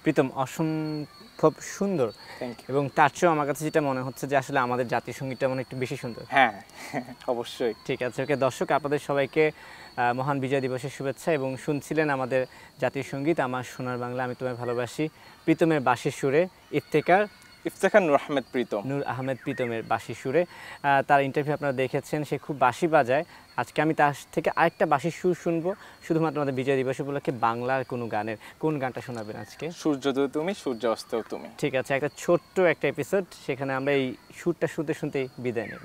প্রীতম অসম্ভব সুন্দর এবং তার চেয়েও আমার কাছে যেটা মনে হচ্ছে যে আসলে আমাদের জাতীয় সঙ্গীতটা মনে একটু বেশি সুন্দর। হ্যাঁ অবশ্যই। ঠিক আছে, ওকে দর্শক, আপনাদের সবাইকে মহান বিজয় দিবসের শুভেচ্ছা। এবং শুনছিলেন আমাদের জাতীয় সঙ্গীত আমার সোনার বাংলা আমি তোমায় ভালোবাসি, প্রীতমের বাঁশির সুরে, ইফতেখার নূর আহমেদ প্রীতম। নূর আহমেদ প্রীতমের বাঁশির সুরে। তার ইন্টারভিউ আপনারা দেখেছেন, সে খুব বাঁশি বাজায়। আজকে আমি তার থেকে আরেকটা বাঁশির সুর শুনবো, শুধুমাত্র আমাদের বিজয় দিবস উপলক্ষে বাংলার কোনো গানের। কোন গানটা শোনাবেন আজকে? সূর্যোদয় তুমি সূর্যাস্তও তুমি। ঠিক আছে, একটা ছোট্ট একটা এপিসোড, সেখানে আমরা এই সুরটা শুনতে শুনতেই বিদায় নেব।